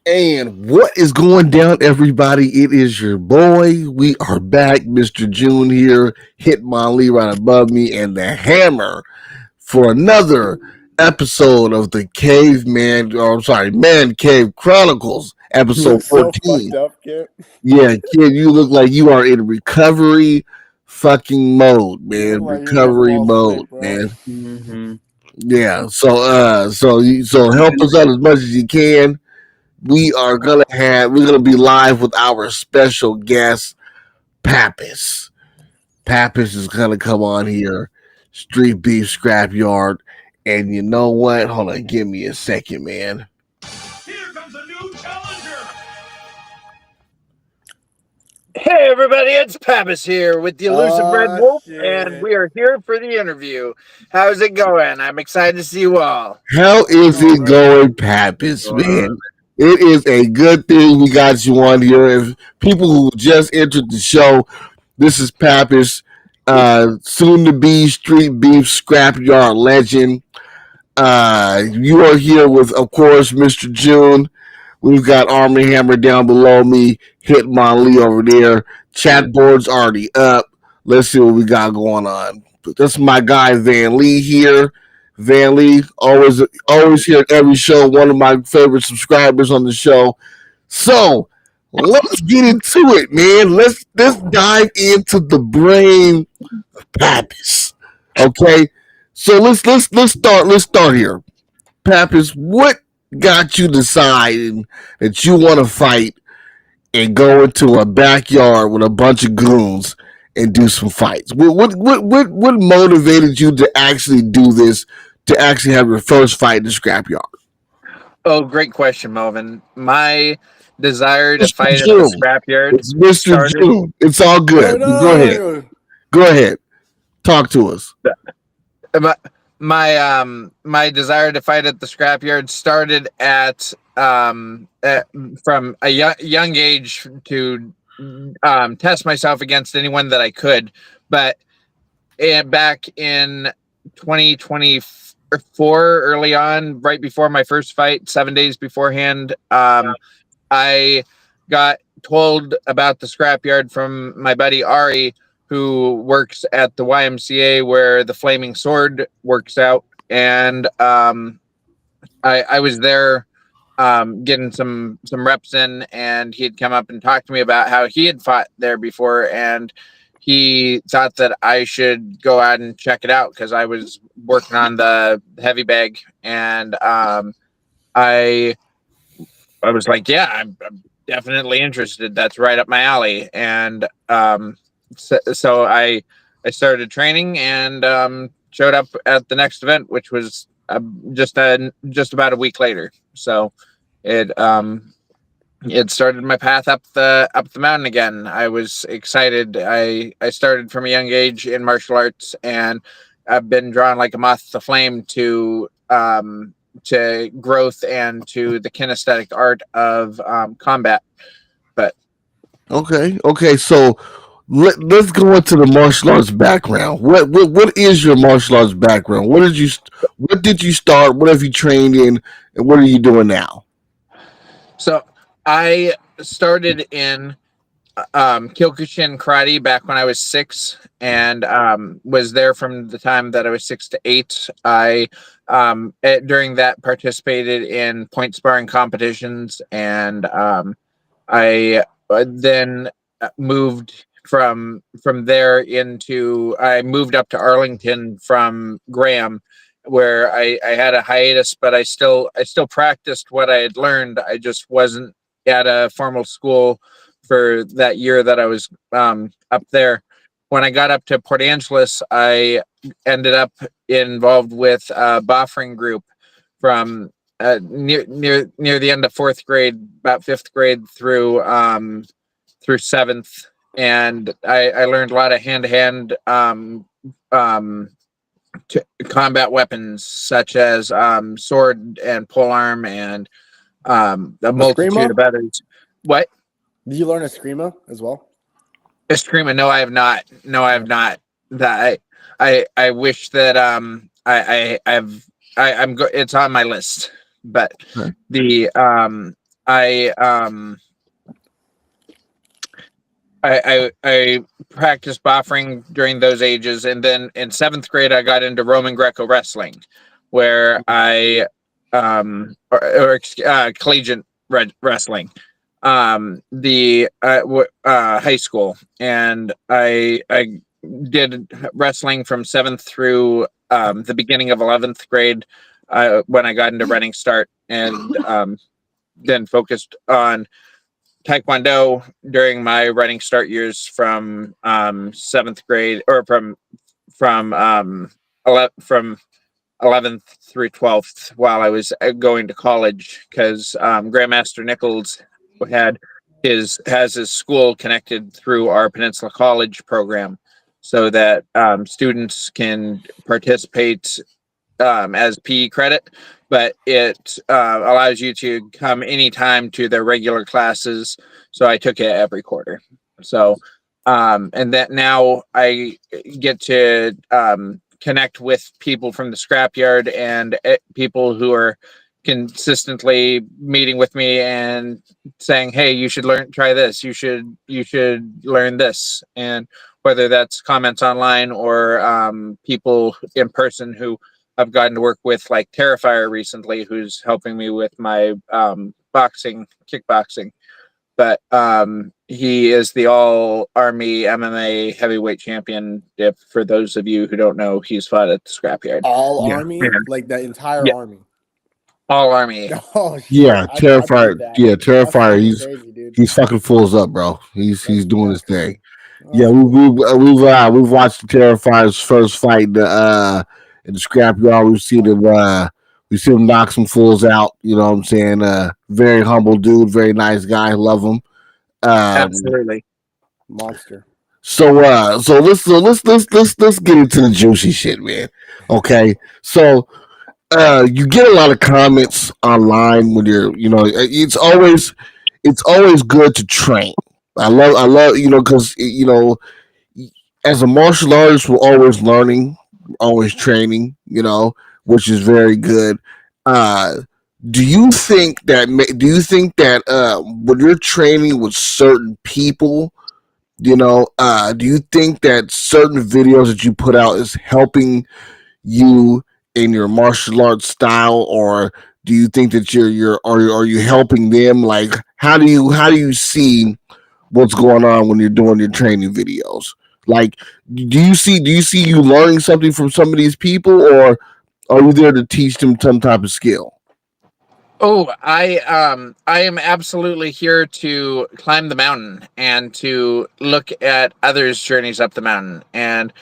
And what is going down, everybody? It is your boy. We are back, Mr. June here, Hitmonlee right above me, and the hammer for another episode of the Caveman, or I'm sorry, Man Cave Chronicles, You episode look so 14. fucked up, kid. Yeah, kid, you look like you are in recovery fucking mode, You look man. like you're gonna Recovery fall mode, asleep, bro. man. Mm-hmm. Yeah, so help us out as much as you can. We're gonna be live with our special guest, Pappas. Pappas is gonna come on here, Street Beef Scrapyard. And you know what? Hold on, give me a second, man. Here comes a new challenger. Hey everybody, it's Pappas here with the elusive Red Wolf, and Shit. we are here for the interview. How's it going? I'm excited to see you all. How is All it right. going, Pappas, man? It is a good thing we got you on here. If people who just entered the show, this is Pappas, soon to be Street Beef Scrapyard legend. You are here with, of course, Mr. June. We've got Arm and Hammer down below me, Hitmonlee over there. Chat board's already up. Let's see what we got going on. That's my guy Van Lee here. Van Lee, always here at every show. One of my favorite subscribers on the show. So let's get into it, man. Let's dive into the brain of Pappas. Okay, so let's start here. Pappas, what got you deciding that you want to fight and go into a backyard with a bunch of goons and do some fights? What motivated you to actually do this? To actually have your first fight in the scrapyard? Oh, great question, Melvin. My desire to Mr. fight at the June. scrapyard It's Mr. started. June. It's all No, good. no, Go no, ahead. no, no. Go ahead. Talk to us. My desire to fight at the scrapyard started from a young age to test myself against anyone that I could, but back in 2024, early on, right before my first fight, 7 days beforehand, I got told about the scrapyard from my buddy Ari, who works at the YMCA where the Flaming Sword works out, and I was there getting some reps in, and he had come up and talked to me about how he had fought there before, and he thought that I should go out and check it out because I was working on the heavy bag, and I was like, yeah, I'm definitely interested. That's right up my alley, and so I started training and showed up at the next event, which was just about a week later. So it started my path up the mountain again. I was excited. I started from a young age in martial arts, and I've been drawn like a moth to flame to growth and to the kinesthetic art of combat. But Okay. So let's go into the martial arts background. What is your martial arts background? What did you start? What have you trained in? And what are you doing now? so I started in Kyokushin karate back when I was 6, and was there from the time that I was 6 to 8. I during that participated in point sparring competitions, and I then moved from there into I moved up to Arlington from Graham, where I had a hiatus, but I still practiced what I had learned. I just wasn't at a formal school for that year that I was up there. When I got up to Port Angeles, I ended up involved with a buffering group from near the end of 4th grade, about 5th grade through 7th, and I learned a lot of hand-to-hand combat weapons such as sword and polearm and a multitude of others. What? Did you learn a screamo as well? Eskrima? No, I have not. No, I have not. That I wish that I'm it's on my list, but Okay. the I practiced buffering during those ages, and then in 7th grade I got into Roman Greco wrestling, where I collegiate wrestling, the high school, and I did wrestling from 7th through the beginning of 11th grade when I got into Running Start, and then focused on Taekwondo during my Running Start years from 7th grade, or from 11th through 12th, while I was going to college, because Grandmaster Nichols has his school connected through our Peninsula College program, so that students can participate as PE credit, but it allows you to come anytime to their regular classes. So I took it every quarter. So, and that now I get to connect with people from the scrapyard, and people who are consistently meeting with me and saying, "Hey, you should try this. You should learn this." And whether that's comments online or people in person who I've gotten to work with, like Terrifier recently, who's helping me with my kickboxing. But he is the all Army MMA heavyweight champion. If for those of you who don't know, he's fought at the scrapyard. All Yeah. Army, like the entire Yeah. Army. All Army. Oh shit! Yeah, I Terrifier. believe that. Yeah, That's Terrifier. fucking crazy, dude. He's fucking fools up, bro. He's doing his That's cool. thing. Oh, Yeah, that's cool. we've watched the Terrifier's first fight in the scrapyard. We've seen him knock some fools out. You know what I'm saying? Very humble dude, very nice guy. Love him. Absolutely. Monster. So let's get into the juicy shit, man. Okay, so you get a lot of comments online when it's always good to train. I love because as a martial artist, we're always learning, always training, which is very good. Uh, do you think that when you're training with certain people, do you think that certain videos that you put out is helping you in your martial arts style, or do you think that are you helping them? Like, how do you see what's going on when you're doing your training videos? Like, do you see you learning something from some of these people, or are you there to teach them some type of skill? Oh, I am absolutely here to climb the mountain and to look at others' journeys up the mountain, and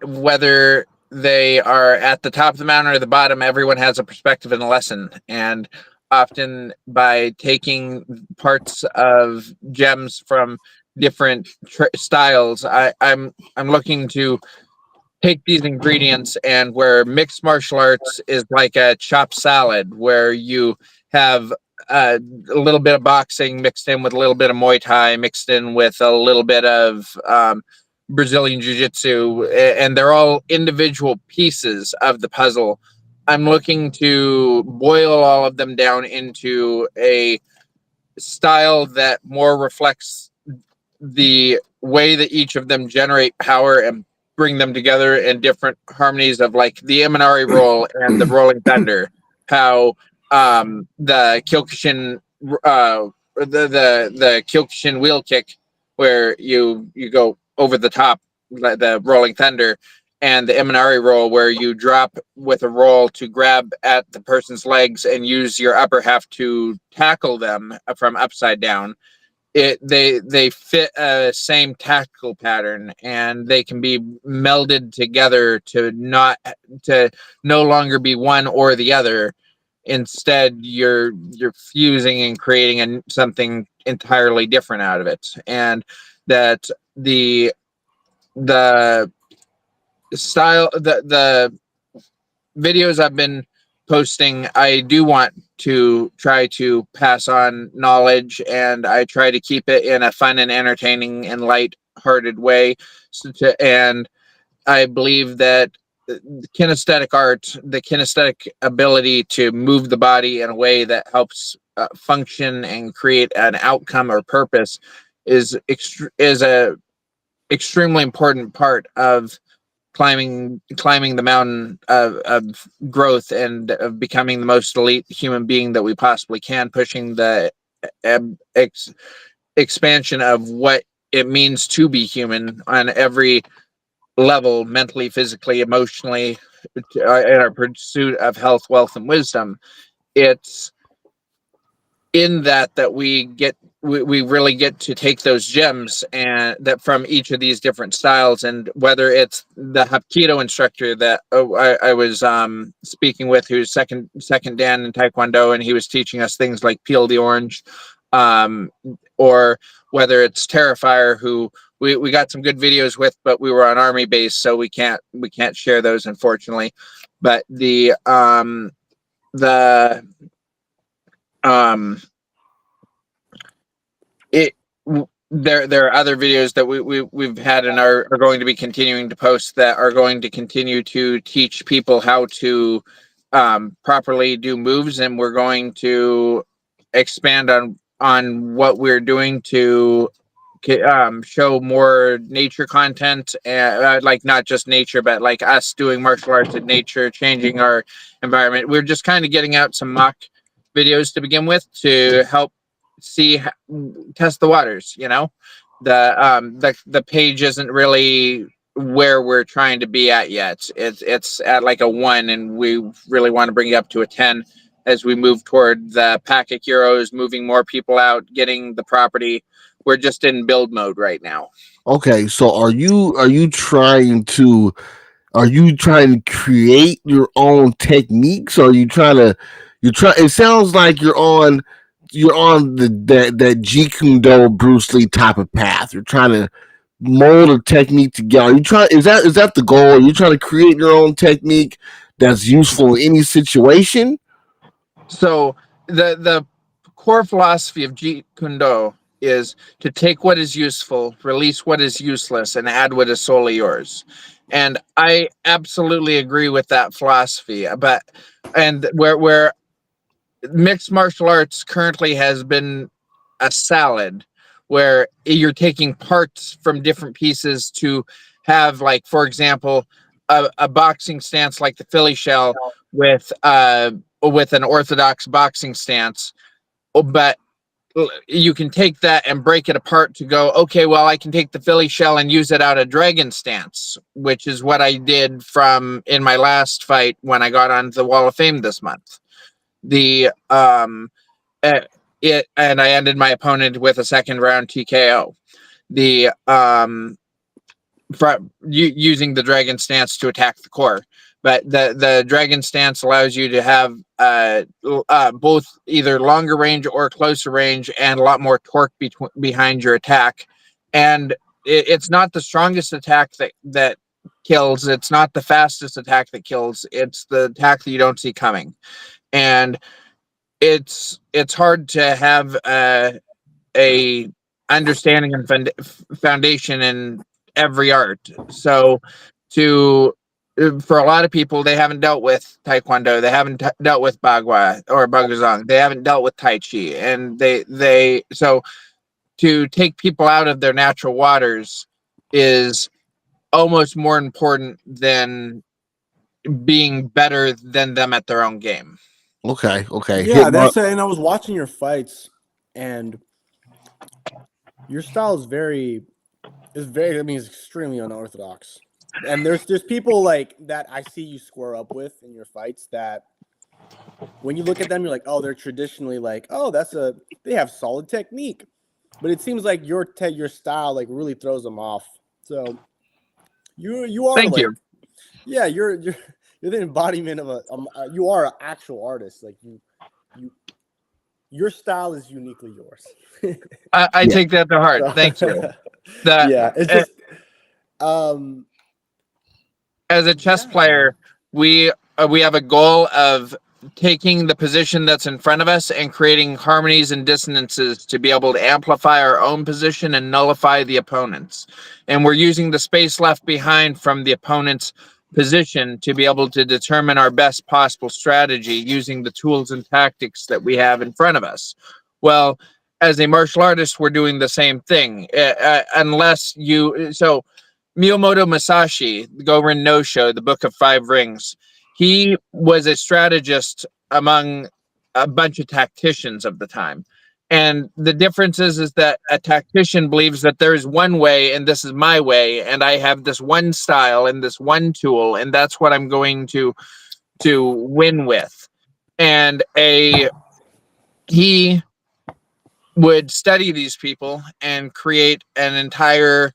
whether they are at the top of the mountain or the bottom, everyone has a perspective and a lesson. And often by taking parts of gems from different styles, I'm looking to take these ingredients, and where mixed martial arts is like a chopped salad, where you have a little bit of boxing mixed in with a little bit of Muay Thai, mixed in with a little bit of Brazilian Jiu-Jitsu, and they're all individual pieces of the puzzle. I'm looking to boil all of them down into a style that more reflects the way that each of them generate power and bring them together in different harmonies, of like the Imanari roll and the Rolling Thunder, how the Kyokushin the Kyokushin wheel kick, where you go over the top, the Rolling Thunder, and the Imanari roll, where you drop with a roll to grab at the person's legs and use your upper half to tackle them from upside down. They fit a same tactical pattern, and they can be melded together to no longer be one or the other. Instead, you're fusing and creating something entirely different out of it. And that the style, the videos I've been posting, I do want to try to pass on knowledge, and I try to keep it in a fun and entertaining and light-hearted way. And I believe that kinesthetic art, the kinesthetic ability to move the body in a way that helps function and create an outcome or purpose is a extremely important part of climbing the mountain of growth and of becoming the most elite human being that we possibly can, pushing the expansion of what it means to be human on every level, mentally, physically, emotionally, in our pursuit of health, wealth, and wisdom. It's in that we really get to take those gems and that from each of these different styles, and whether it's the Hapkido instructor that I was speaking with, who's second Dan in Taekwondo, and he was teaching us things like peel the orange, or whether it's Terrifier, who we got some good videos with, but we were on army base, so we can't share those, unfortunately. But there are other videos that we've had and are going to be continuing to post that are going to continue to teach people how to properly do moves, and we're going to expand on what we're doing to show more nature content, like not just nature, but like us doing martial arts in nature, changing our environment. We're just kind of getting out some mock videos to begin with to help test the waters. The page isn't really where we're trying to be at yet. It's at like a 1, and we really want to bring it up to a 10 as we move toward the packet heroes, moving more people out, getting the property. We're just in build mode right now. Okay, so are you trying to create your own techniques, or are you trying to it sounds like you're on that Jeet Kune Do Bruce Lee type of path. You're trying to mold a technique together. Is that the goal? Are you trying to create your own technique that's useful in any situation? So the core philosophy of Jeet Kune Do is to take what is useful, release what is useless, and add what is solely yours. And I absolutely agree with that philosophy. And where mixed martial arts currently has been a salad, where you're taking parts from different pieces to have, like, for example, a boxing stance like the Philly shell with an orthodox boxing stance, but you can take that and break it apart to go, okay, well, I can take the Philly shell and use it out of dragon stance, which is what I did in my last fight when I got on the Wall of Fame this month. And I ended my opponent with a second round TKO. Using the dragon stance to attack the core. But the dragon stance allows you to have both either longer range or closer range, and a lot more torque behind your attack. And it's not the strongest attack that kills. It's not the fastest attack that kills. It's the attack that you don't see coming. And it's hard to have a understanding and foundation in every art. So for a lot of people, they haven't dealt with Taekwondo, they haven't dealt with Bagua or Baguzang, they haven't dealt with Tai Chi, and so to take people out of their natural waters is almost more important than being better than them at their own game. Okay. Yeah, that's it. And I was watching your fights, and your style is very, it's extremely unorthodox. And there's people like that I see you square up with in your fights that when you look at them, you're like, oh, they're traditionally like, oh, they have solid technique. But it seems like your style like really throws them off. So you are Thank you. Yeah, you're the embodiment of you are an actual artist. Like your style is uniquely yours. I take that to heart. Thank you. Yeah, it's just as a chess player, we have a goal of taking the position that's in front of us and creating harmonies and dissonances to be able to amplify our own position and nullify the opponent's. And we're using the space left behind from the opponent's position to be able to determine our best possible strategy using the tools and tactics that we have in front of us. Well, as a martial artist, we're doing the same thing. So Miyamoto Musashi, the Gorin no Show, the Book of Five Rings, he was a strategist among a bunch of tacticians of the time. And the difference is that a tactician believes that there is one way and this is my way, and I have this one style and this one tool, and that's what I'm going to win with. And he would study these people and create an entire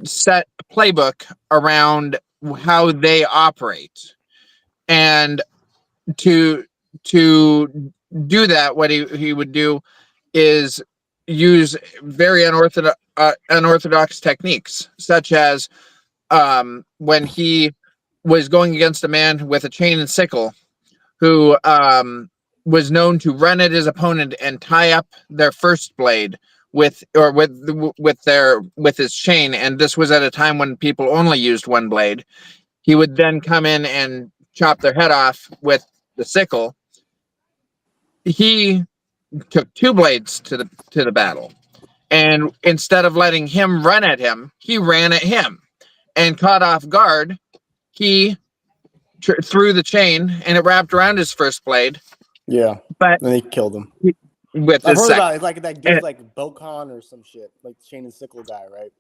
set playbook around how they operate. And to do that, what he would do is use very unorthodox techniques, such as when he was going against a man with a chain and sickle who was known to run at his opponent and tie up their first blade with his chain, and this was at a time when people only used one blade. He would then come in and chop their head off with the sickle. He took two blades to the battle, and instead of letting him run at him, he ran at him, and caught off guard, he threw the chain, and it wrapped around his first blade. Yeah, but then he killed him. With I've his heard second. about it. It's like that dude's like Bokan or some shit, like the chain and sickle guy, right?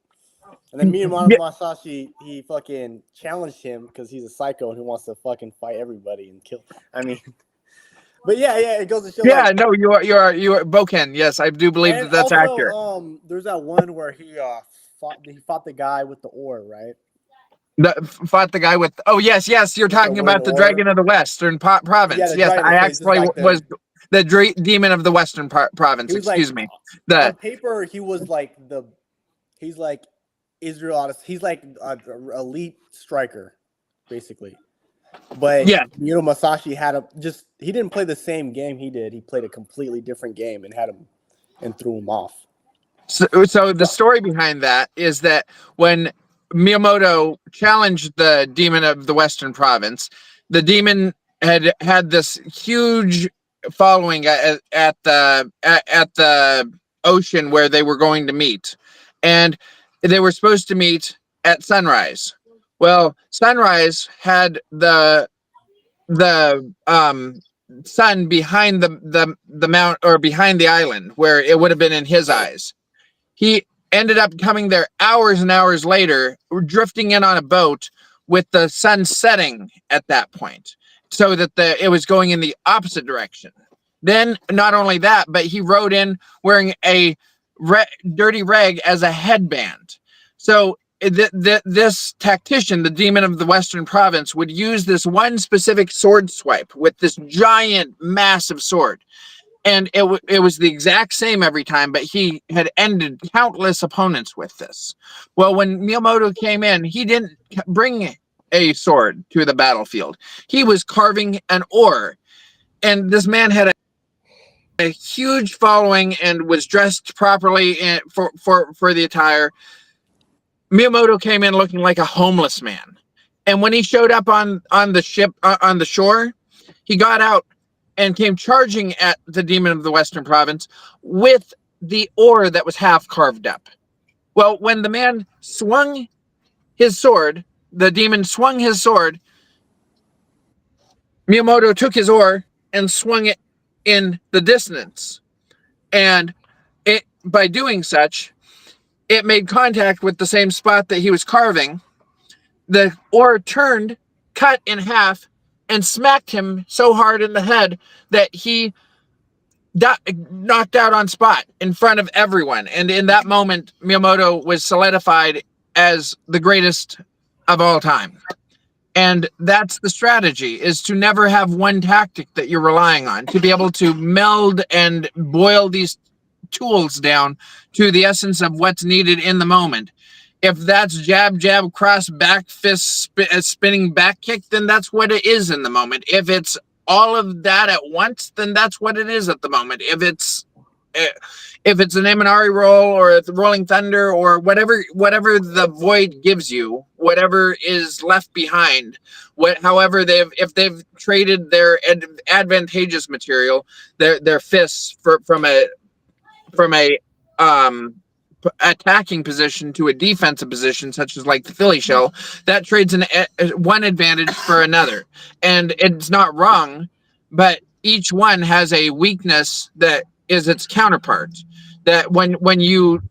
And then Miyamoto Musashi, he fucking challenged him because he's a psycho and he wants to fucking fight everybody and kill. I mean, but yeah, it goes to show. Yeah, like, no, you are Boken. Yes, I do believe that that's also, accurate. There's that one where he fought the guy with the oar, right? Fought the guy with. Oh yes, you're talking about the Dragon of the Western Province. Yeah, yes, I actually like was the demon of the Western Province. Excuse me. On paper, he's like Israel. He's like an elite striker, basically. But yeah, Miyamoto Musashi he didn't play the same game he did. He played a completely different game and had him and threw him off. So the story behind that is that when Miyamoto challenged the demon of the Western Province, the demon had this huge following at the ocean where they were going to meet, and they were supposed to meet at sunrise. Well, sunrise had the sun behind the mount, or behind the island, where it would have been in his eyes. He ended up coming there hours and hours later, drifting in on a boat with the sun setting at that point, so that it was going in the opposite direction. Then, not only that, but he rode in wearing a dirty rag as a headband. So this tactician, the demon of the Western Province, would use this one specific sword swipe with this giant, massive sword. And it was the exact same every time, but he had ended countless opponents with this. Well, when Miyamoto came in, he didn't bring a sword to the battlefield. He was carving an oar. And this man had a huge following and was dressed properly for the attire. Miyamoto came in looking like a homeless man. And when he showed up on the ship, on the shore, he got out and came charging at the demon of the Western Province with the oar that was half carved up. Well, when the man swung his sword, the demon swung his sword, Miyamoto took his oar and swung it in the distance. And by doing such, it made contact with the same spot that he was carving. The oar turned, cut in half, and smacked him so hard in the head that he knocked out on spot in front of everyone. And in that moment, Miyamoto was solidified as the greatest of all time. And that's the strategy, is to never have one tactic that you're relying on, to be able to meld and boil these tools down to the essence of what's needed in the moment. If that's jab, jab, cross, back fist, spinning back kick, then that's what it is in the moment. If it's all of that at once, then that's what it is at the moment. If it's an Eminari roll or the Rolling Thunder or whatever the void gives you, whatever is left behind. However, if they've traded their advantageous material, their fists from a attacking position to a defensive position, such as like the Philly shell, that trades one advantage for another, and it's not wrong, but each one has a weakness that is its counterpart. That when you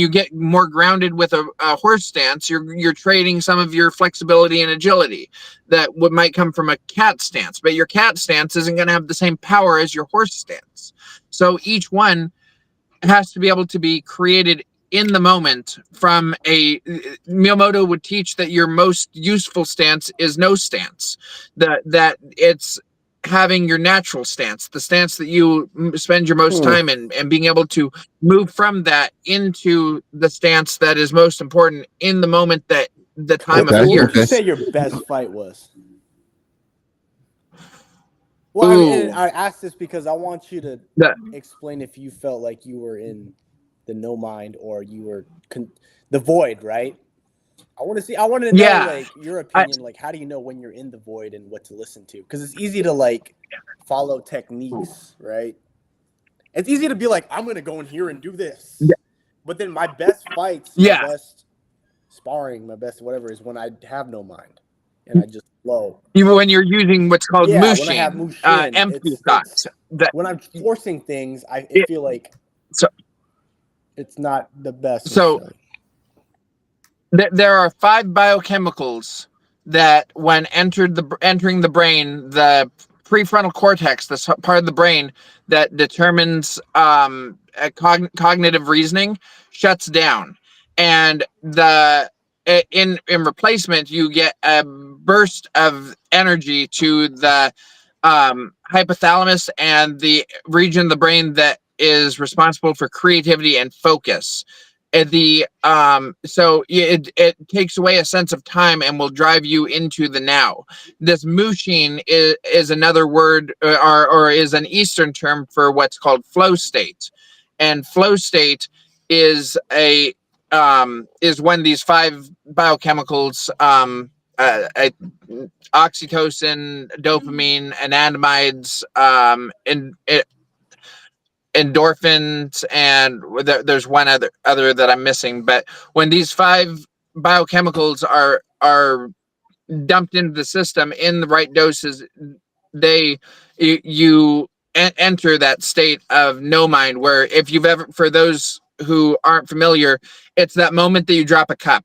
get more grounded with a horse stance, you're trading some of your flexibility and agility that might come from a cat stance, but your cat stance isn't going to have the same power as your horse stance. So each one has to be able to be created in the moment. From Miyamoto would teach that your most useful stance is no stance, that it's having your natural stance, the stance that you spend your most time in, and being able to move from that into the stance that is most important in the moment, that the time of year. What would you say your best fight was? Well, I asked this because I want you to explain if you felt like you were in the no mind or you were the void, right? I want to know like your opinion. Like, how do you know when you're in the void and what to listen to? Because it's easy to like follow techniques, right? It's easy to be like, I'm gonna go in here and do this, but then my best fights, my best sparring, my best whatever is when I have no mind and I just flow. Even when you're using what's called mushin, when I have mushin, empty thoughts. When I'm forcing things, I feel like it's not the best. So there are 5 biochemicals that, when entering the brain, the prefrontal cortex, this part of the brain that determines cognitive reasoning, shuts down, and in replacement you get a burst of energy to the hypothalamus and the region of the brain that is responsible for creativity and focus. So it takes away a sense of time and will drive you into the now. This mushin is another word, or is an Eastern term for what's called flow state, and flow state is when these 5 biochemicals, oxytocin, dopamine, anandamides, endorphins, and there's one other that I'm missing. But when these 5 biochemicals are dumped into the system in the right doses, you enter that state of no mind, where, if you've ever, for those who aren't familiar, it's that moment that you drop a cup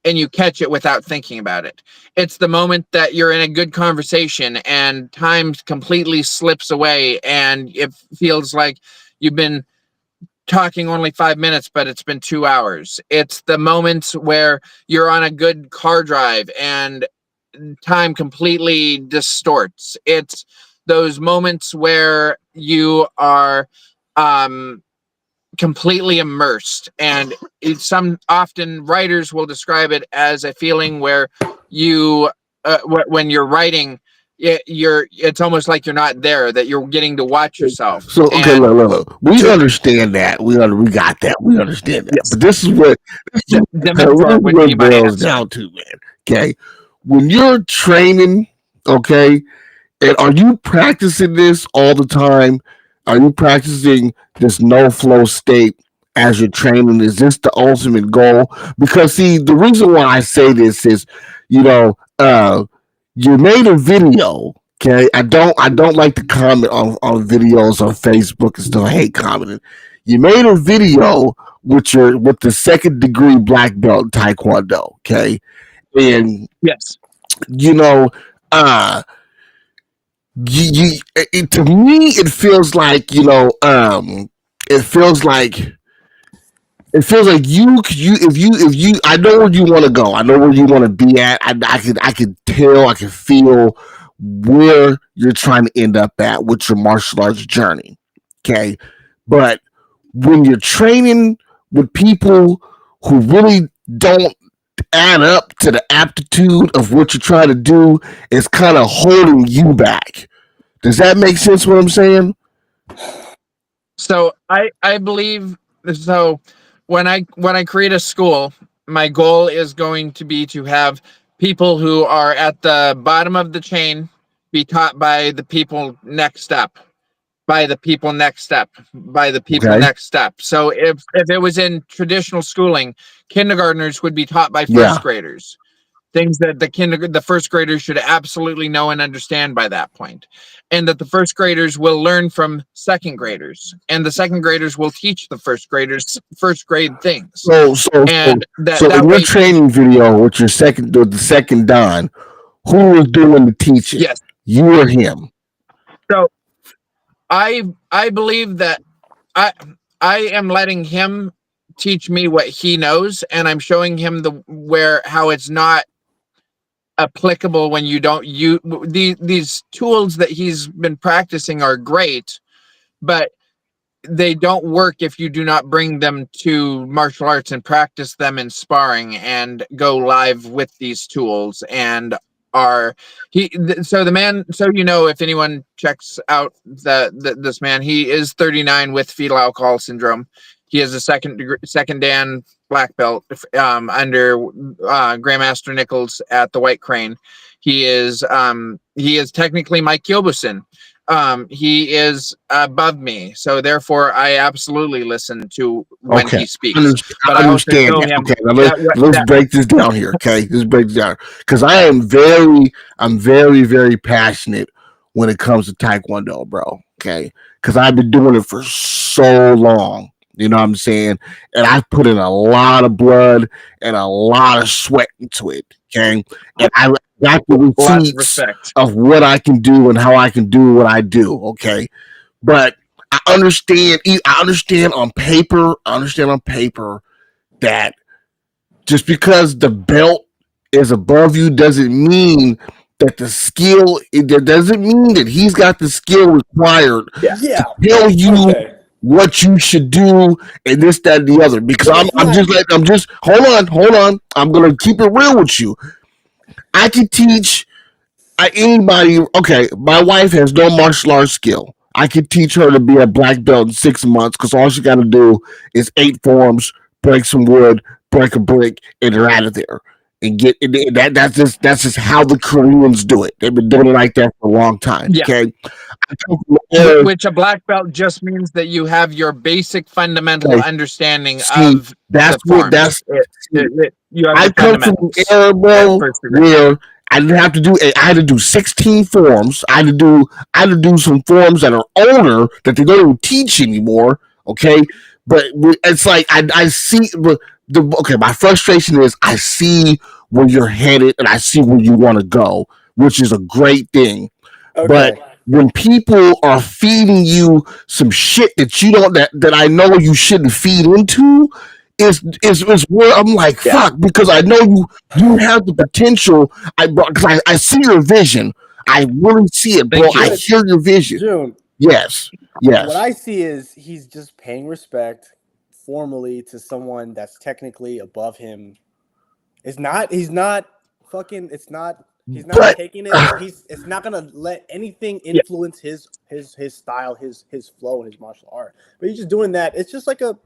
and you catch it without thinking about it. It's the moment that you're in a good conversation and time completely slips away and it feels like you've been talking only 5 minutes, but it's been 2 hours. It's the moments where you're on a good car drive and time completely distorts. It's those moments where you are completely immersed, and often writers will describe it as a feeling where you when you're writing, it's almost like you're not there, that you're getting to watch yourself. So okay, look. We understand that. We got that. We understand that. Yes. But this is what it boils down to, man. Okay, when you're training, okay, and are you practicing this all the time? Are you practicing this no flow state as you're training? Is this the ultimate goal? Because see, the reason why I say this is, you made a video. Okay, I don't like to comment on videos on Facebook and stuff. I hate commenting. You made a video with the 2nd degree black belt in Taekwondo. Okay, and yes, to me, it feels like it feels like you if you I know where you want to go. I know where you want to be at. I can tell, I can feel where you're trying to end up at with your martial arts journey. Okay, but when you're training with people who really don't add up to the aptitude of what you're trying to do, it's kind of holding you back. Does that make sense what I'm saying? So I believe, so when I create a school, my goal is going to be to have people who are at the bottom of the chain be taught by the people next up, by the people next up, by the people Okay. next up. So if it was in traditional schooling, kindergartners would be taught by Yeah. first graders. Things that the first graders should absolutely know and understand by that point, and that the first graders will learn from second graders, and the second graders will teach the first graders first grade things. And that in your way, training video with the second Don, who was doing the teaching? yes. You or him? So I believe that I am letting him teach me what he knows, and I'm showing him how it's not applicable when you don't use these tools that he's been practicing are great, but they don't work if you do not bring them to martial arts and practice them in sparring and go live with these tools. And if anyone checks out this man, he is 39 with fetal alcohol syndrome. He is a second Dan black belt under Grandmaster Nichols at the White Crane. He is technically Mike Yobusin. He is above me, so therefore I absolutely listen to when he speaks. I understand that. Okay, now let's break this down here. Okay, let's break this down because I'm very, very passionate when it comes to Taekwondo, bro. Okay, because I've been doing it for so long. You know what I'm saying? And I've put in a lot of blood and a lot of sweat into it. Okay, and I got the receipts of what I can do and how I can do what I do. Okay, but I understand on paper that just because the belt is above you doesn't mean that the skill. It doesn't mean that he's got the skill required to tell you what you should do and this, that, and the other. Because I'm just hold on. I'm gonna keep it real with you. I can teach anybody. Okay, my wife has no martial arts skill. I can teach her to be a black belt in 6 months because all she got to do is 8 forms, break some wood, break a brick, and they're out of there. And that's just how the Koreans do it. They've been doing it like that for a long time. Yeah. Okay, which a black belt just means that you have your basic fundamental understanding of that's the forms. I come from an era, bro, where I didn't have to do. I had to do 16 forms. I had to do some forms that are older that they don't even teach anymore. Okay, but it's like I see. My frustration is I see where you're headed and I see where you want to go, which is a great thing. Okay. But when people are feeding you some shit that you don't that I know you shouldn't feed into, is where I'm like, fuck, because I know you have the potential. Because I see your vision. I really see it, bro. I hear your vision. June. Yes. What I see is he's just paying respect formally to someone that's technically above him. He's not taking it. It's not gonna let anything influence his style, his flow, and his martial art. But he's just doing that. It's just like a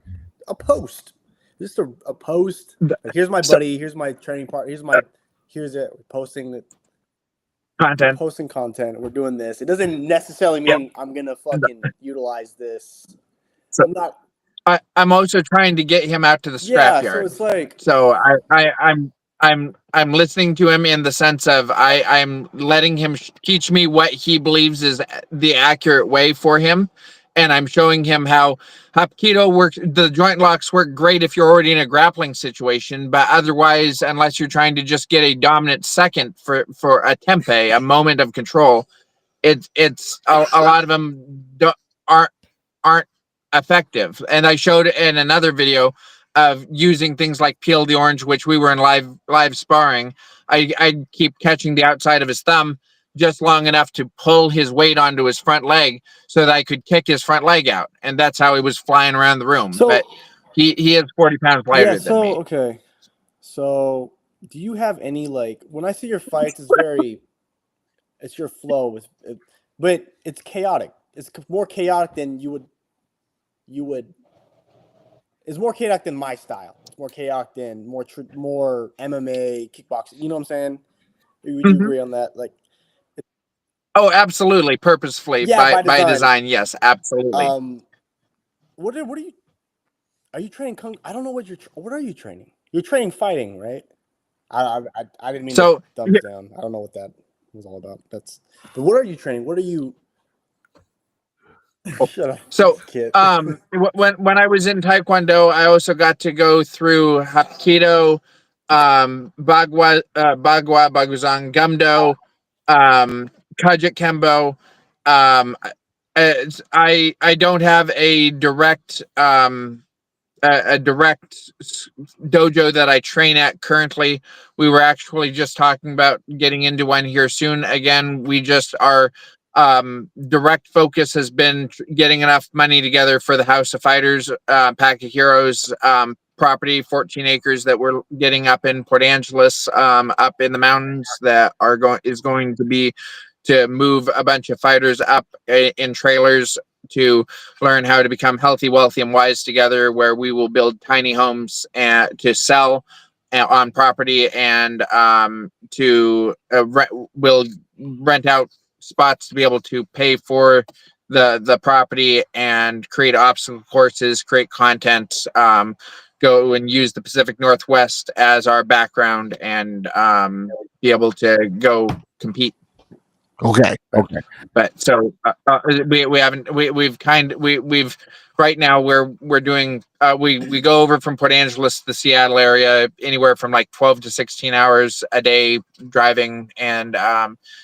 post. Just a post. Like, here's my buddy. Here's my training part. Here's it. We're posting it. Content. We're posting content. We're doing this. It doesn't necessarily mean I'm gonna fucking utilize this. So I'm also trying to get him out to the scrapyard. So it's like. So I'm listening to him in the sense of I'm letting him teach me what he believes is the accurate way for him. And I'm showing him how Hapkido works. The joint locks work great if you're already in a grappling situation, but otherwise, unless you're trying to just get a dominant second for a tempe, a moment of control, it's a lot of them aren't effective. And I showed in another video of using things like peel the orange, which we were in live sparring. I keep catching the outside of his thumb just long enough to pull his weight onto his front leg so that I could kick his front leg out. And that's how he was flying around the room. So, but he is 40 pounds lighter than me. Okay. So do you have any, like, when I see your fights, it's your flow, but it's chaotic. It's more chaotic than you would It's more chaotic than my style. It's more chaotic than more MMA, kickboxing. You know what I'm saying? Would you agree on that? Like, Oh, absolutely, purposefully yeah, by design. Yes, absolutely. What are you? Are you training kung? I don't know what what are you training? You're training fighting, right? I didn't mean So to thumbs down. I don't know what that was all about. But what are you training? What are you? Shut up. So, kid. when I was in Taekwondo, I also got to go through Hapkido, Baguzang, Gumdo, Kajik Kembo. I don't have a direct dojo that I train at currently. We were actually just talking about getting into one here soon. Again, we just our direct focus has been getting enough money together for the House of Fighters, Pack of Heroes property, 14 acres that we're getting up in Port Angeles, up in the mountains that is going to be to move a bunch of fighters up in trailers to learn how to become healthy, wealthy, and wise together, where we will build tiny homes to sell on property and we'll rent out spots to be able to pay for the property and create obstacle courses, create content, go and use the Pacific Northwest as our background and be able to go compete. Okay. But so we've right now we're doing we go over from Port Angeles to the Seattle area anywhere from like 12 to 16 hours a day driving and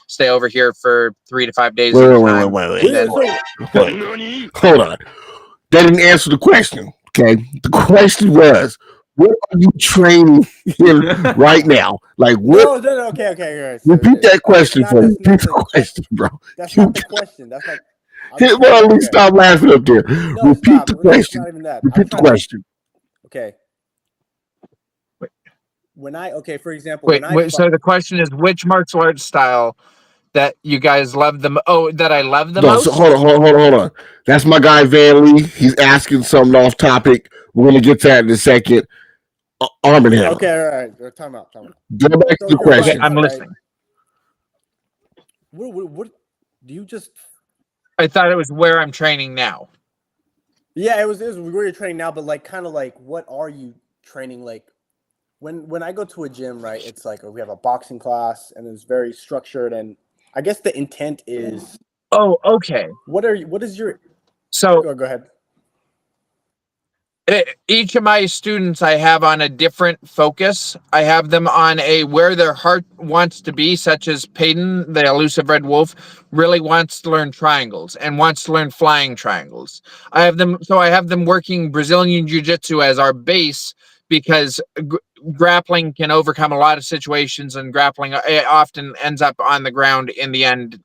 stay over here for 3 to 5 days at a time. Wait. And then Hold on. That didn't answer the question. Okay. The question was, what are you training in right now? Like what? No. Okay. Repeat that question for me. Repeat the question, bro. That's not the question. That's like. Well, at least stop laughing up there. No, Repeat the question. Not even that. Repeat the question. Okay. For example, so the question is, which martial arts style that you guys love that I love the most? So hold on. That's my guy Van Lee. He's asking something off topic. We're gonna get to that in a second. Arm and Hammer. Okay, all right. Time out. Go back to the question. Okay, I'm listening. What do you just? I thought it was where I'm training now. Yeah, it was where you're training now, but like kind of like what are you training like? When I go to a gym, right? It's like we have a boxing class and it's very structured, and I guess the intent is. Oh, okay. What is your? So go ahead. Each of my students I have on a different focus. I have them on a where their heart wants to be, such as Peyton, the elusive red wolf, really wants to learn triangles and wants to learn flying triangles. I have them working Brazilian Jiu-Jitsu as our base because grappling can overcome a lot of situations, and grappling often ends up on the ground in the end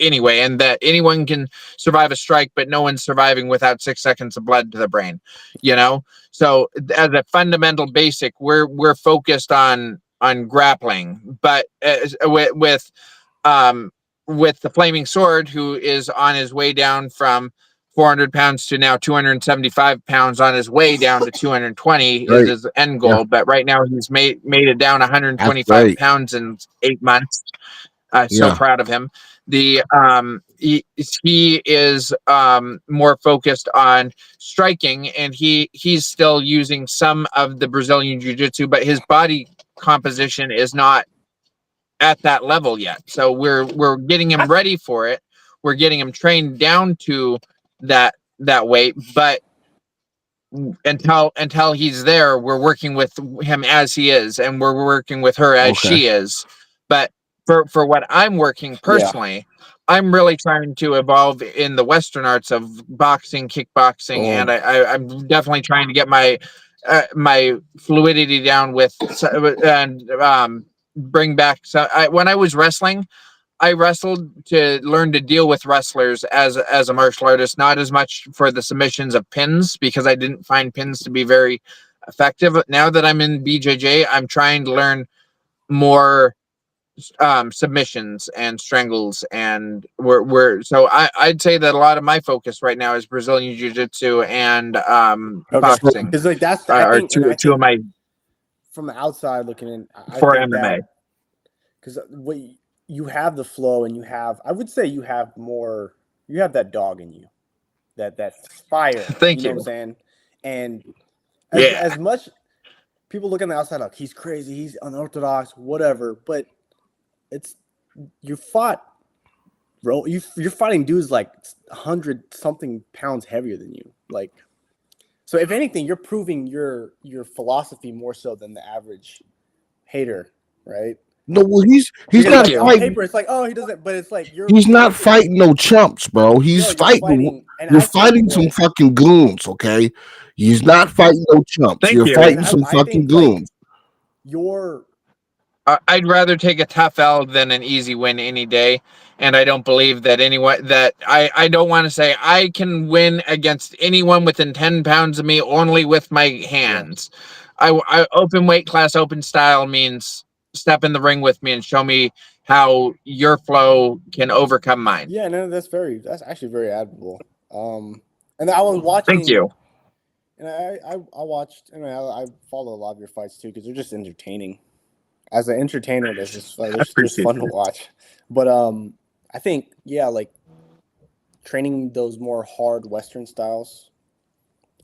anyway, and that anyone can survive a strike, but no one's surviving without 6 seconds of blood to the brain, so as a fundamental basic, we're focused on grappling, but with the flaming sword, who is on his way down from 400 pounds to now 275 pounds, on his way down to 220 is his end goal. But right now he's made it down 125 pounds in 8 months. So proud of him. He is more focused on striking, and he's still using some of the Brazilian Jiu-Jitsu, but his body composition is not at that level yet. So we're getting him ready for it. We're getting him trained down to that weight, but until he's there, we're working with him as he is, and we're working with her as she is. But for what I'm working personally, I'm really trying to evolve in the Western arts of boxing, kickboxing, and I'm definitely trying to get my fluidity down with and bring back. When I was wrestling, I wrestled to learn to deal with wrestlers as a martial artist, not as much for the submissions of pins, because I didn't find pins to be very effective. Now that I'm in BJJ, I'm trying to learn more submissions and strangles, and we're so I'd say that a lot of my focus right now is Brazilian Jiu-Jitsu and boxing. Because like that's Are I two think of my from the outside looking in, I for think MMA. that because what you have the flow and you have, I would say you have more, you have that dog in you, that fire. Thank you know you. what I'm saying? And Yeah. as much people look on the outside like he's crazy, he's unorthodox, whatever, but it's you fought, bro. You're fighting dudes like 100 something pounds heavier than you, like. So if anything, you're proving your philosophy more so than the average hater, right? No, well, he's Because not like, on fighting. paper, it's like, oh, he doesn't, but it's like He's not fighting no chumps, bro. He's you're fighting. and You're I think fighting some fucking goons, okay? He's not fighting no chumps. Thank You're you. fighting and some I fucking think like goons. your I'd rather take a tough L than an easy win any day. And I don't believe that anyone that I don't want to say I can win against anyone within 10 pounds of me only with my hands. I open weight class, open style means step in the ring with me and show me how your flow can overcome mine. yeah, no, that's actually very admirable. And I was watching. Thank you. And I watched. I mean, I follow a lot of your fights too because they're just entertaining. As an entertainer, that's just they're fun to watch. But I think like training those more hard Western styles,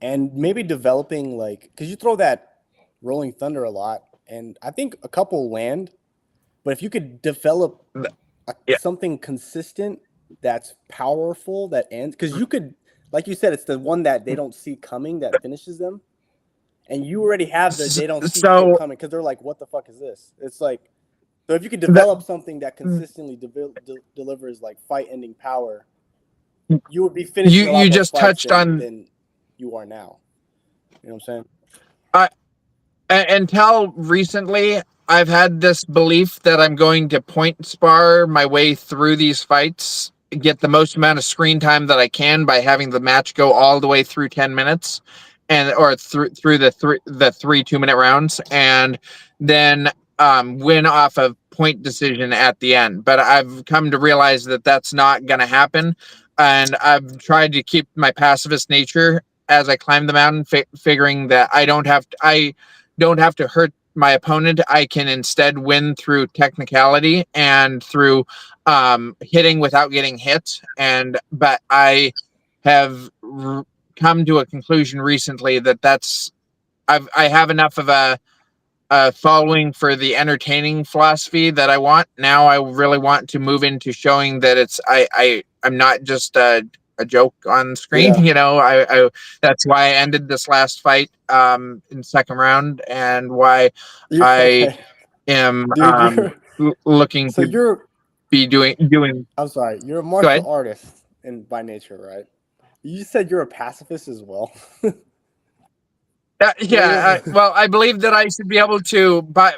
and maybe developing like because you throw that rolling thunder a lot, and I think a couple land. But if you could develop Yeah. something consistent that's powerful that ends, because you could, like you said, it's the one that they don't see coming that finishes them. And you already have the they don't see shit coming because they're like, what the fuck is this? It's like, so if you could develop something that consistently delivers like fight-ending power, you would be finishing a lot You more just fights touched on than you are now. You know what I'm saying? until recently, I've had this belief that I'm going to point spar my way through these fights, get the most amount of screen time that I can by having the match go all the way through 10 minutes or through the 3 2-minute rounds, and then win off of point decision at the end. But I've come to realize that that's not going to happen, and I've tried to keep my pacifist nature as I climb the mountain, figuring that I don't have to hurt my opponent. I can instead win through technicality and through hitting without getting hit. But I have come to a conclusion recently that I have enough of a following for the entertaining philosophy that I want. Now I really want to move into showing that I'm not just a joke on screen. Yeah. You know, I that's why I ended this last fight in second round, and why I am looking so to you're be doing. I'm sorry, you're a Go martial ahead. artist by nature, right? You said you're a pacifist as well. Well, I believe that I should be able to buy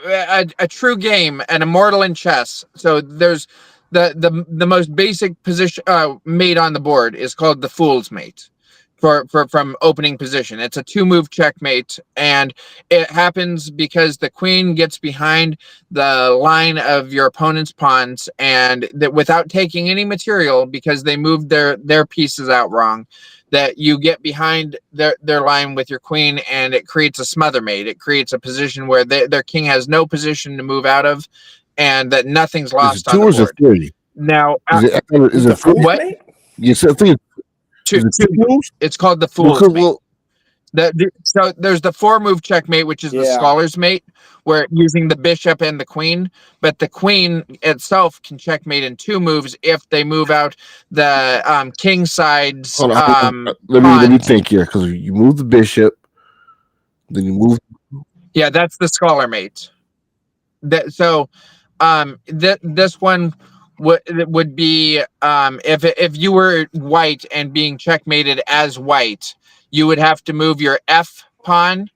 a true game, an immortal in chess. So there's the most basic position mate on the board is called the fool's mate from opening position. It's a 2-move checkmate, and it happens because the queen gets behind the line of your opponent's pawns, and that without taking any material because they moved their pieces out wrong, that you get behind their line with your queen, and it creates a smother mate. It creates a position where their king has no position to move out of, and that nothing's lost on the board. Is now, is it fool's what? mate? Yes, I think It's called the fool's mate. So there's the 4-move checkmate, which is the scholar's mate, where using the bishop and the queen, but the queen itself can checkmate in 2 moves if they move out the king side's let me think here, because you move the bishop, then you move. Yeah, that's the scholar mate. This one would be if you were white and being checkmated as white, you would have to move your F pawn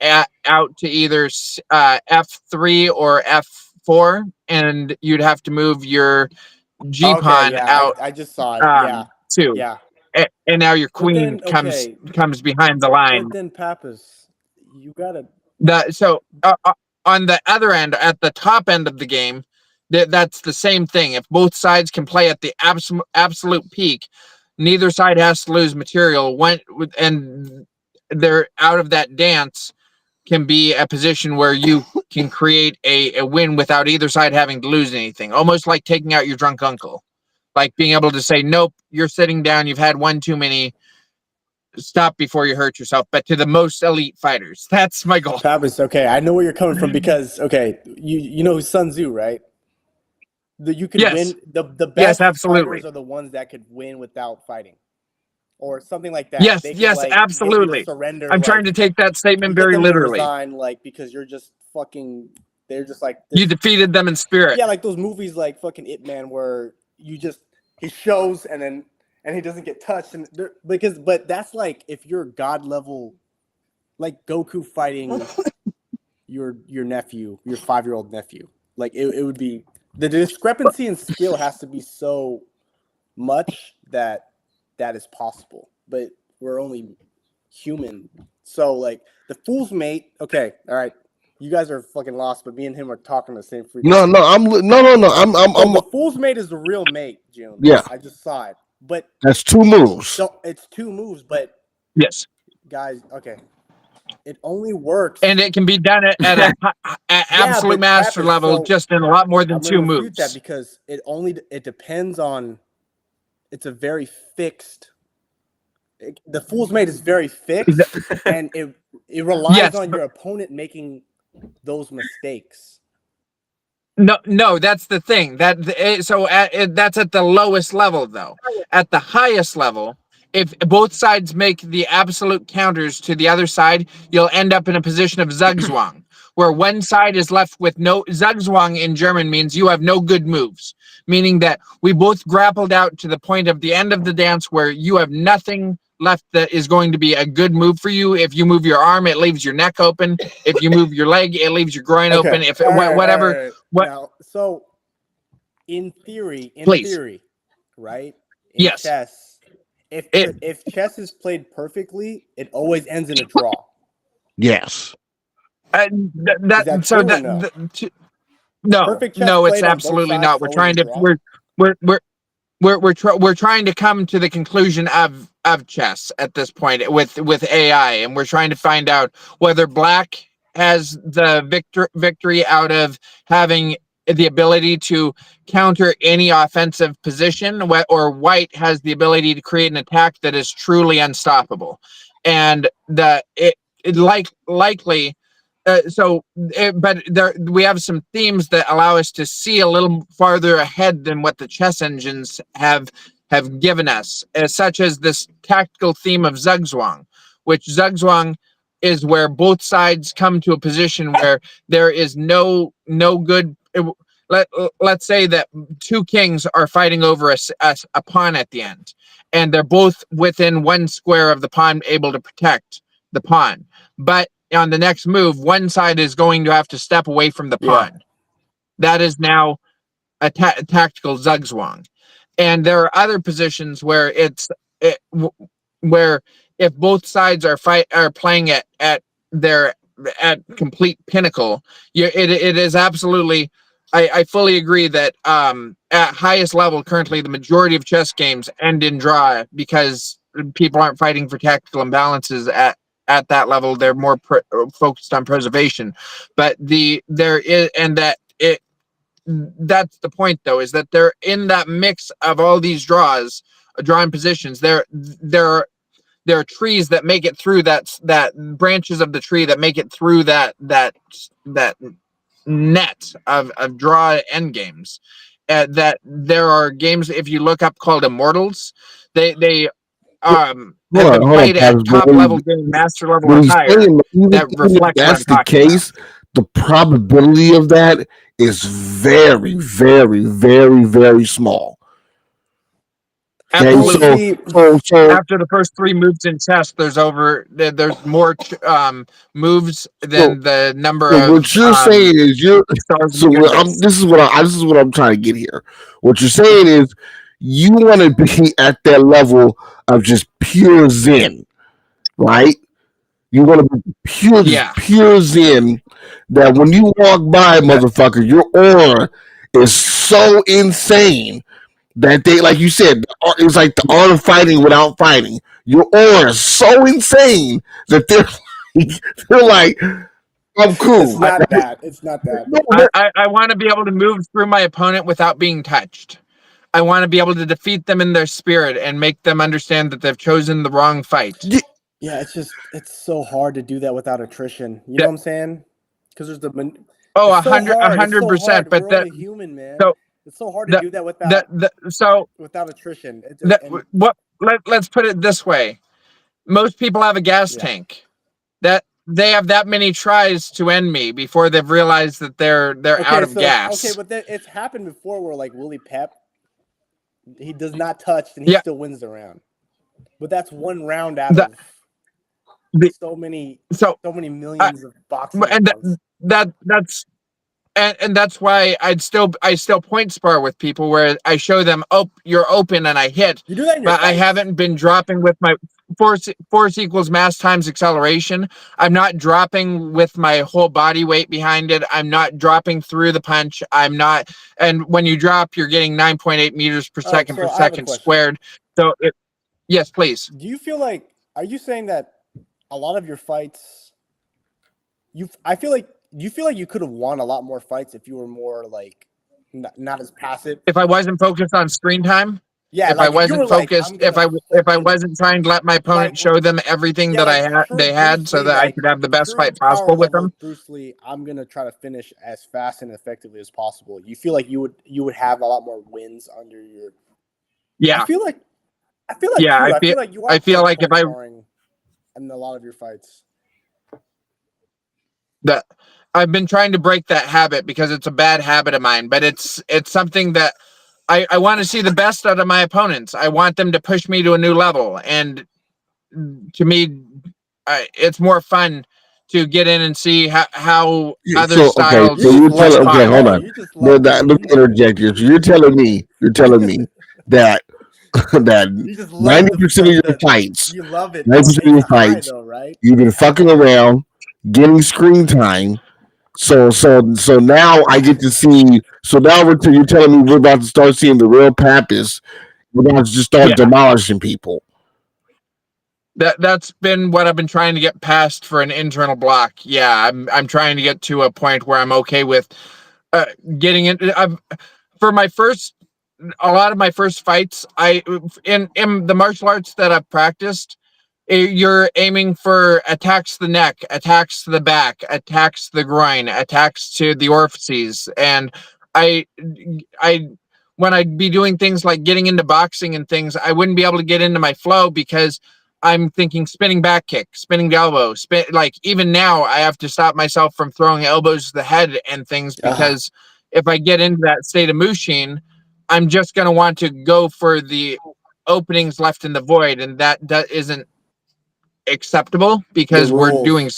out to either F3 or F4, and you'd have to move your G pawn out. I just saw it. Too. Yeah. And now your queen comes behind the line. But then Pappas, you gotta. On the other end, at the top end of the game, That's the same thing. If both sides can play at the absolute peak, neither side has to lose material. And they're out of that dance can be a position where you can create a win without either side having to lose anything. Almost like taking out your drunk uncle. Like being able to say, nope, you're sitting down, you've had one too many, stop before you hurt yourself. But to the most elite fighters, that's my goal. Pappas, okay, I know where you're coming from because, okay, you know Sun Tzu, right? You can win. The best absolutely. fighters are the ones that could win without fighting. Or something like that. Yes, they yes, absolutely. Surrender. I'm trying to take that statement very literally. Resign, because you're just fucking. They're just like this. You defeated them in spirit. Yeah, like those movies, like fucking Ip Man, where he shows and he doesn't get touched, but that's like if you're God level, like Goku fighting your nephew, your 5-year-old nephew. Like it would be the discrepancy in skill has to be so much that is possible, but we're only human. So like the fool's mate. Okay, all right, you guys are fucking lost, but me and him are talking the same frequency. No. The fool's mate is the real mate, June. Yeah, I just saw it, but that's 2 moves. So it's 2 moves, but yes, guys. Okay, it only works, and it can be done at an absolute master level, just in a lot more than 2 moves. That because it depends on. It's a very fixed. The fool's mate is very fixed, and it relies on your opponent making those mistakes. No, that's the thing. That's at the lowest level, though. At the highest level, if both sides make the absolute counters to the other side, you'll end up in a position of Zugzwang, where one side is left with no. Zugzwang in German means you have no good moves, meaning that we both grappled out to the point of the end of the dance where you have nothing left that is going to be a good move for you. If you move your arm, it leaves your neck open. If you move your leg, it leaves your groin open. If whatever. Now, so in theory, right? In yes. Chess, if chess is played perfectly, it always ends in a draw. Yes. No, it's absolutely not. We're trying to we're trying to come to the conclusion of chess at this point with AI, and we're trying to find out whether black has the victory out of having the ability to counter any offensive position, or white has the ability to create an attack that is truly unstoppable. And likely. But we have some themes that allow us to see a little farther ahead than what the chess engines have given us, such as this tactical theme of Zugzwang, which Zugzwang is where both sides come to a position where there is no good. Let's say that 2 kings are fighting over a pawn at the end, and they're both within 1 square of the pawn, able to protect the pawn, but on the next move, one side is going to have to step away from the pawn. Yeah. That is now a tactical Zugzwang. And there are other positions where where if both sides are playing at complete pinnacle, it is absolutely. I fully agree that at highest level currently, the majority of chess games end in draw because people aren't fighting for tactical imbalances at that level. They're more focused on preservation, but that's the point, though, is that they're in that mix of all these drawing positions. There are trees that make it through that branches of the tree that make it through that net of draw end games. That there are games, if you look up, called Immortals. They have been played at top level game, master level, or higher. That reflects that's the case. The probability of that is very, very, very, very small. Okay, so after the first 3 moves in chess, there's more moves than the number of. What you're saying is this is what I'm trying to get here. What you're saying is you want to be at that level of just pure zen, right? You want to be pure zen. That when you walk by, motherfucker, your aura is so insane that they, like you said, it's like the art of fighting without fighting. Your aura is so insane that they're like, I'm cool. It's not that. It's not that. I want to be able to move through my opponent without being touched. I want to be able to defeat them in their spirit and make them understand that they've chosen the wrong fight. Yeah, it's so hard to do that without attrition. You know what I'm saying? Because there's the Oh, it's so hard. It's so 100%. hard. But We're only human, man. so It's so hard to do that without attrition. Let's put it this way: most people have a gas tank. That they have that many tries to end me before they've realized that they're out of gas. Okay, but it's happened before where like Willie Pep, he does not touch and he still wins the round. But that's one round out of so many millions of boxing. And that's why I still point spar with people where I show them, oh, you're open and I hit. You do that in your but I haven't been dropping with my force equals mass times acceleration. I'm not dropping with my whole body weight behind it. I'm not dropping through the punch. I'm not. And when you drop, you're getting 9.8 meters per second per second squared. So yes, please. Do you feel like, are you saying that a lot of your fights, do you feel like you could have won a lot more fights if you were more like not as passive? If I wasn't focused on screen time? Yeah, if I wasn't focused, if I wasn't trying to let my opponent show them everything that they had, so that I could have the best fight possible with them. Bruce Lee, I'm gonna try to finish as fast and effectively as possible. You feel like you would have a lot more wins under your. Yeah, I feel like. Yeah, I feel like you are. I feel like if I in a lot of your fights. That I've been trying to break that habit because it's a bad habit of mine, but it's something that I want to see the best out of my opponents. I want them to push me to a new level. And to me, it's more fun to get in and see how other styles. Okay, so you're telling, okay, hold on. Let me interject here. So you're telling me that that 90% of your fights, you love it. 90% of your fights, though, right? You've been fucking around, getting screen time. So now I get to see. So now you're telling me we're about to start seeing the real Pappas. We're about to just start demolishing people. That's been what I've been trying to get past for an internal block. Yeah, I'm trying to get to a point where I'm okay with getting into. For my first, a lot of my first fights, in the martial arts that I've practiced, you're aiming for attacks to the neck, attacks to the back, attacks to the groin, attacks to the orifices. And I when I'd be doing things like getting into boxing and things, I wouldn't be able to get into my flow because I'm thinking spinning back kick, spinning elbow, like even now I have to stop myself from throwing elbows to the head and things because if I get into that state of Mushin, I'm just going to want to go for the openings left in the void, and that isn't acceptable because we're doing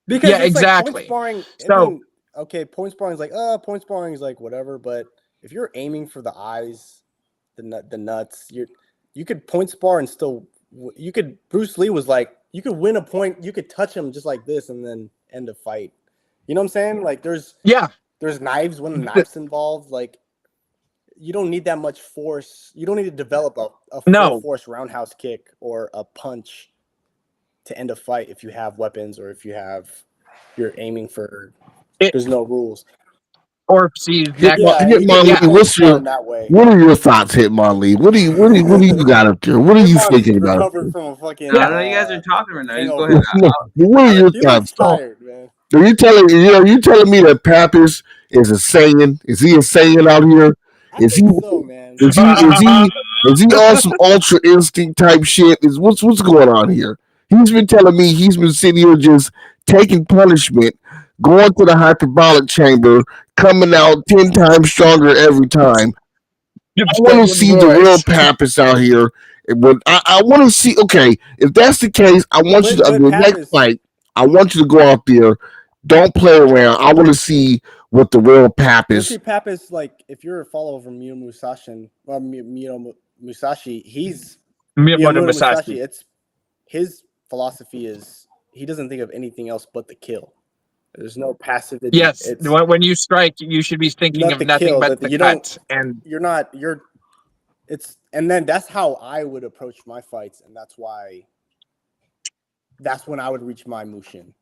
because exactly. Like point sparring, point sparring is like point sparring is like whatever, but if you're aiming for the eyes, the nuts, you could point spar and still Bruce Lee was like you could win a point, you could touch him just like this and then end a fight. You know what I'm saying? Like there's knives when the knife's involved, like you don't need that much force. You don't need to develop a full force roundhouse kick or a punch to end a fight if you have weapons or if you're aiming for. There's no rules. Or see, what are your thoughts, Hitmonlee? What do you got up there? What are you thinking about? I know you guys are talking right now. You go ahead. What are your thoughts? Are you telling me that Pappas is a Saiyan? Is he a Saiyan out here? Is he on some ultra instinct type shit? What's going on here? He's been telling me he's been sitting here just taking punishment, going to the hyperbolic chamber, coming out 10 times stronger every time. I want to see the real Pappas out here. But I want to see. Okay, if that's the case, I want you to the next fight. I want you to go out there. Don't play around. I want to see what the real Pappas. See Pappas, like if you're a follower of Miyamoto Musashi, he's Miyamoto Musashi. It's his philosophy is he doesn't think of anything else but the kill. There's no passive. Yes, It's when you strike, you should be thinking of nothing kill, but the cut. And and then that's how I would approach my fights, and that's when I would reach my Mushin.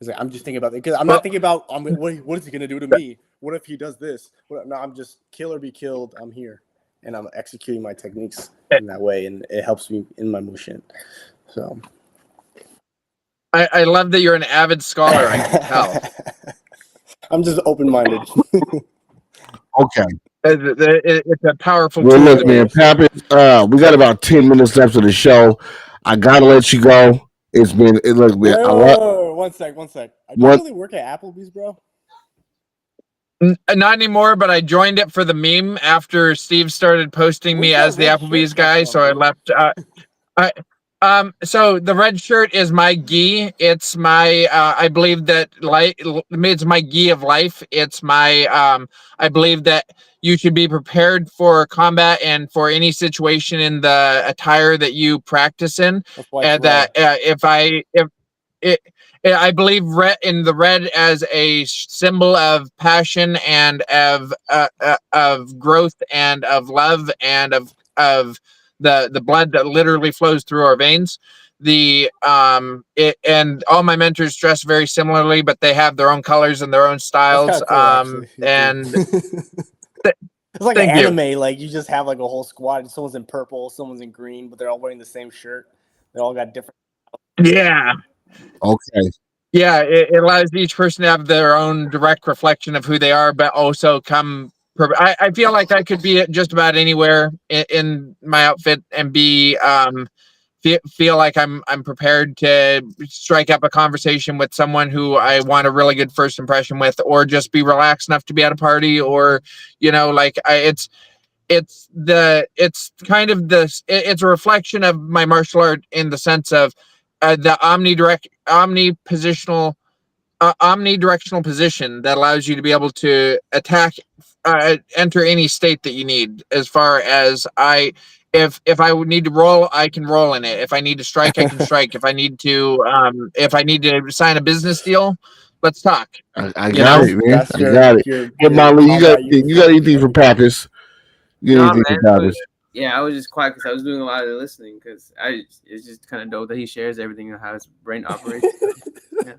Like, I'm just thinking about it because I'm not thinking about what is he gonna do to me? What if he does this? No, I'm just kill or be killed. I'm here, and I'm executing my techniques in that way, and it helps me in my Mushin. So I love that you're an avid scholar. I can tell. I'm just open-minded. Okay. It's a powerful Well, tool. look, man, Pappas, we got about 10 minutes left of the show. I gotta let you go. Look, man. One sec. Do you really work at Applebee's, bro? Not anymore, but I joined it for the meme after Steve started posting me as the Applebee's guy, so I left. So the red shirt is my gi. It's my I believe that it's my gi of life. It's my I believe that you should be prepared for combat and for any situation in the attire that you practice in. And that I believe in the red as a symbol of passion and of growth and of love and of the blood that literally flows through our veins. And all my mentors dress very similarly, but they have their own colors and their own styles. Cool, and it's like an anime. Like you just have like a whole squad, and someone's in purple, someone's in green, but they're all wearing the same shirt. They all got different. Yeah. Okay. Yeah, it allows each person to have their own direct reflection of who they are, but also I feel like I could be just about anywhere in my outfit and be feel like I'm prepared to strike up a conversation with someone who I want a really good first impression with, or just be relaxed enough to be at a party, or it's a reflection of my martial art in the sense of the omnidirectional position that allows you to be able to attack, enter any state that you need. As far as if I would need to roll, I can roll in it. If I need to strike, I can strike. If I need to sign a business deal, let's talk. I got it, man. I got it. Hey, Molly, you got anything for Pappas? Yeah, I was just quiet because I was doing a lot of the listening because it's just kind of dope that he shares everything and how his brain operates. Yeah.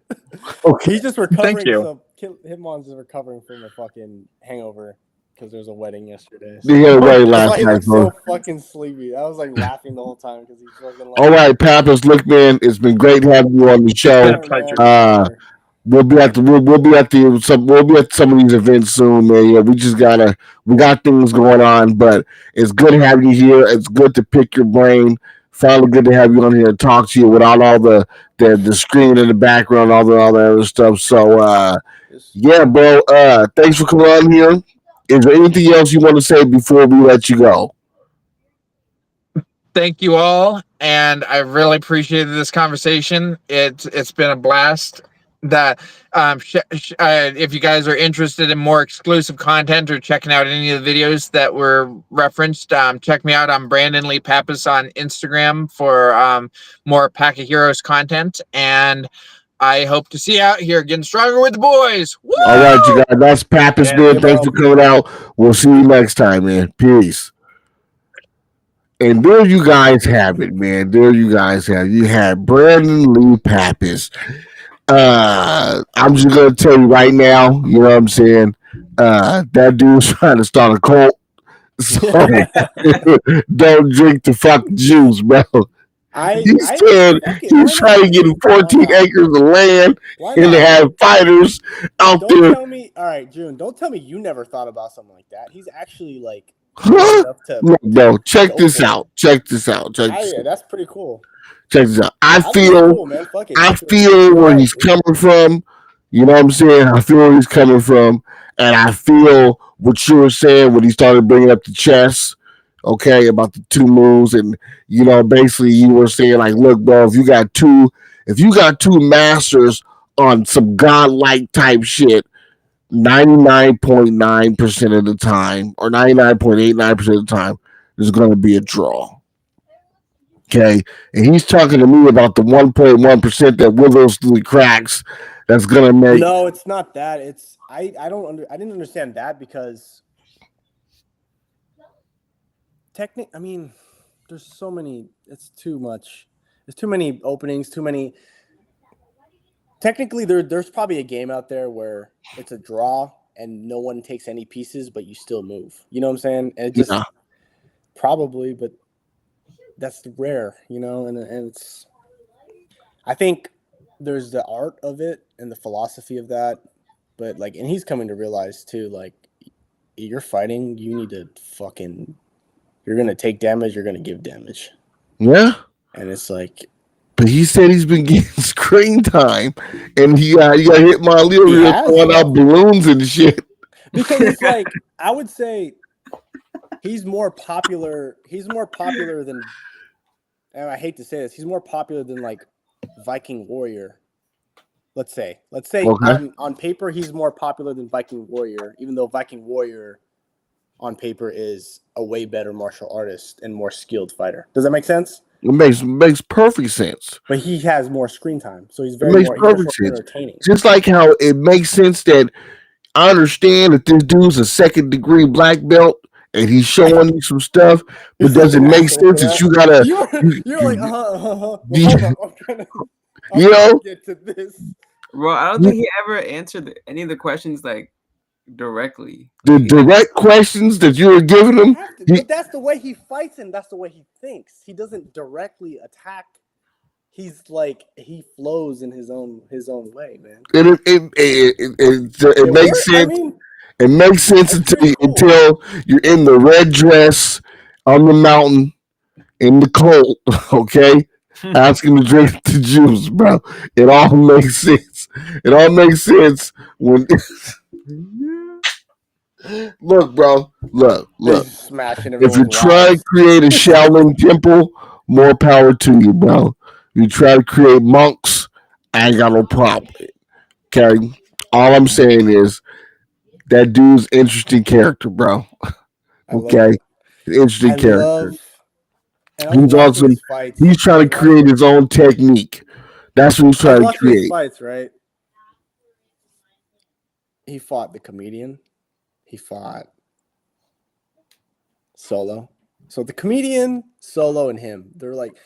Okay. He's just recovering. Thank you. Hitmon's just recovering from a fucking hangover because there was a wedding yesterday. So. You had a wedding last night, bro. So fucking sleepy. I was like laughing the whole time because he's fucking. All right, Pappas. Look, man, it's been great having you on the show. We'll be at some of these events soon, man. Yeah, we got things going on, but it's good having you here. It's good to pick your brain. Finally, good to have you on here and talk to you without all the screen in the background, all the other stuff. So, yeah, bro. Thanks for coming on here. Is there anything else you want to say before we let you go? Thank you all, and I really appreciated this conversation. It's been a blast. That if you guys are interested in more exclusive content or checking out any of the videos that were referenced, check me out on Brandon Lee Pappas on Instagram for more Pack of Heroes content, and I hope to see you out here getting stronger with the boys. Woo! All right, you guys, that's Pappas, man. Thanks for coming out. We'll see you next time, man. Peace. And there you guys have it, man. You had Brandon Lee Pappas. I'm just gonna tell you right now, you know what I'm saying? That dude's trying to start a cult. So don't drink the fucking juice, bro. He's trying to get 14 acres of land and to have fighters out there. Tell me, all right, June, don't tell me you never thought about something like that. He's actually like no, check this out. That's pretty cool. Check this out. I feel where he's coming from. You know what I'm saying? I feel where he's coming from. And I feel what you were saying when he started bringing up the chess, okay, about the two moves. And, you know, basically you were saying, like, look, bro, if you got two masters on some godlike type shit, 99.9% of the time, or 99.89% of the time, there's going to be a draw. Okay, and he's talking to me about the 1.1% that withers through the cracks that's gonna make. No, it's not that. It's I didn't understand that because I mean, there's so many. It's too much. There's too many openings. Too many. Technically, there's probably a game out there where it's a draw and no one takes any pieces, but you still move. You know what I'm saying? And it just probably, but that's rare. You know, and it's. I think there's the art of it and the philosophy of that, but like, and he's coming to realize too, like, you're fighting, you need to you're gonna take damage, you're gonna give damage. Yeah. And it's like, but he said he's been getting screen time, and he got hit my little throwing out balloons and shit. Because it's like, I would say he's more popular. He's more popular than, and I hate to say this, he's more popular than like Viking Warrior. Let's say okay. on paper he's more popular than Viking Warrior, even though Viking Warrior on paper is a way better martial artist and more skilled fighter. Does that make sense? It makes perfect sense. But he has more screen time, so he's perfect sense. entertaining. Just like how it makes sense that I understand that this dude's a 2nd degree black belt and he's showing you some stuff, but does it make sense that you gotta? You're like, you know, get to this. Bro, I don't think he ever answered any of the questions like directly. The direct questions that you were giving him. But that's the way he fights and that's the way he thinks. He doesn't directly attack. He's like, he flows in his own way, man. It makes sense. I mean, it makes sense until you're in the red dress on the mountain in the cold, okay? Asking to drink the juice, bro. It all makes sense. It all makes sense when. Look, bro. Look. If you try to create a Shaolin temple, more power to you, bro. You try to create monks, I ain't got no problem. Okay? All I'm saying is that dude's interesting character, bro. Okay? Interesting character. He's also he's trying to create his own technique. That's what he's trying to create. His fights, right? He fought the comedian. He fought Solo. So the comedian, Solo, and him, they're like,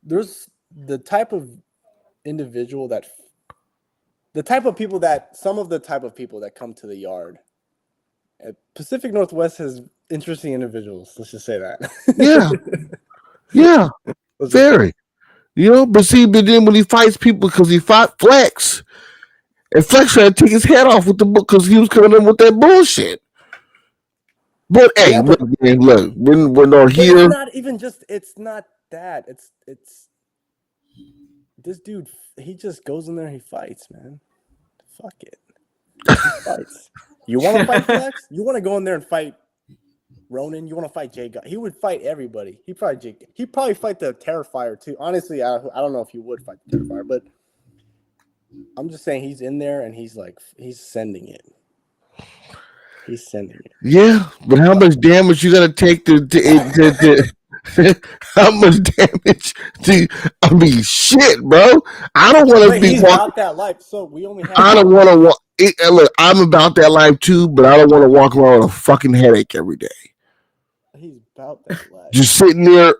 there's the type of individual that, some of the type of people that come to the yard. Pacific Northwest has interesting individuals. Let's just say that. Yeah, very. You know, but then when he fights people, because he fought Flex, and Flex tried to take his head off with the book because he was coming in with that bullshit. But hey, look, we're not here. It's not even just. It's not that. It's this dude. He just goes in there. He fights, man. Fuck it. He fights. You want to fight Flex? You want to go in there and fight Ronan? You want to fight Jay God? He would fight everybody. He'd probably fight the Terrifier too. Honestly, I don't know if he would fight the Terrifier, but I'm just saying he's in there and he's sending it. He's sending it. Yeah, but how much damage you gotta take to how much damage I mean, shit, bro. I don't want to be about that life. So we only have. I don't want to walk. Look, I'm about that life too, but I don't want to walk around with a fucking headache every day. He's about that life. Just sitting there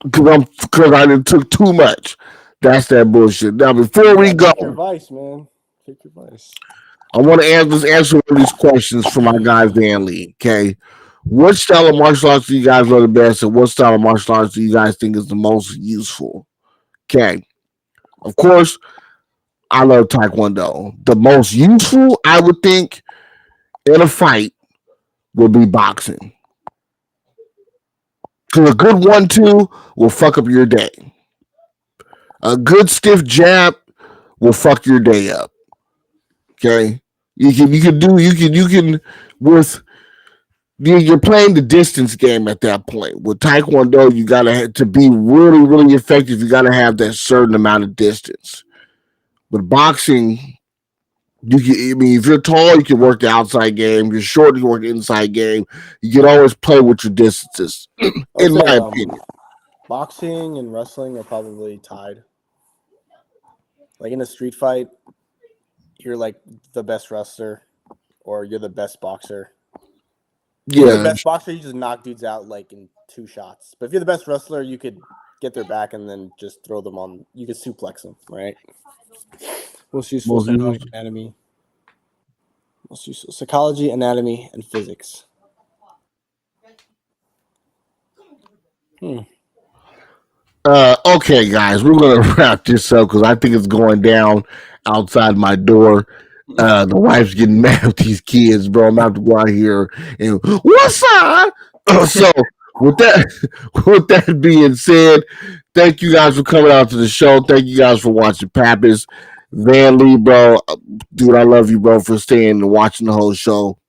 because I done took too much. That's that bullshit. Now, before we go, take your advice, man. Take your advice. I want to answer one of these questions for my guy Van Lee. Okay, what style of martial arts do you guys know the best, and what style of martial arts do you guys think is the most useful? Okay, of course, I love Taekwondo. The most useful, I would think, in a fight would be boxing. Because a good 1-2 will fuck up your day. A good stiff jab will fuck your day up. Okay, you can with you're playing the distance game at that point. With Taekwondo, you to be really, really effective. You gotta have that certain amount of distance. With boxing, if you're tall, you can work the outside game. If you're short, you can work the inside game. You can always play with your distances. In my opinion, boxing and wrestling are probably tied. Like in a street fight, you're like the best wrestler or you're the best boxer. If you're the Yeah, best boxer, you just knock dudes out like in 2 shots. But if you're the best wrestler, you could get their back and then just throw them on. You could suplex them, right? Most useful Most useful. anatomy. Most useful psychology, anatomy, and physics. Okay, guys, we're gonna wrap this up because I think it's going down outside my door. The wife's getting mad with these kids, bro. I'm about to go out here and what's up? So with that being said, thank you guys for coming out to the show. Thank you guys for watching Pappas. Van Lee, bro, dude, I love you, bro, for staying and watching the whole show.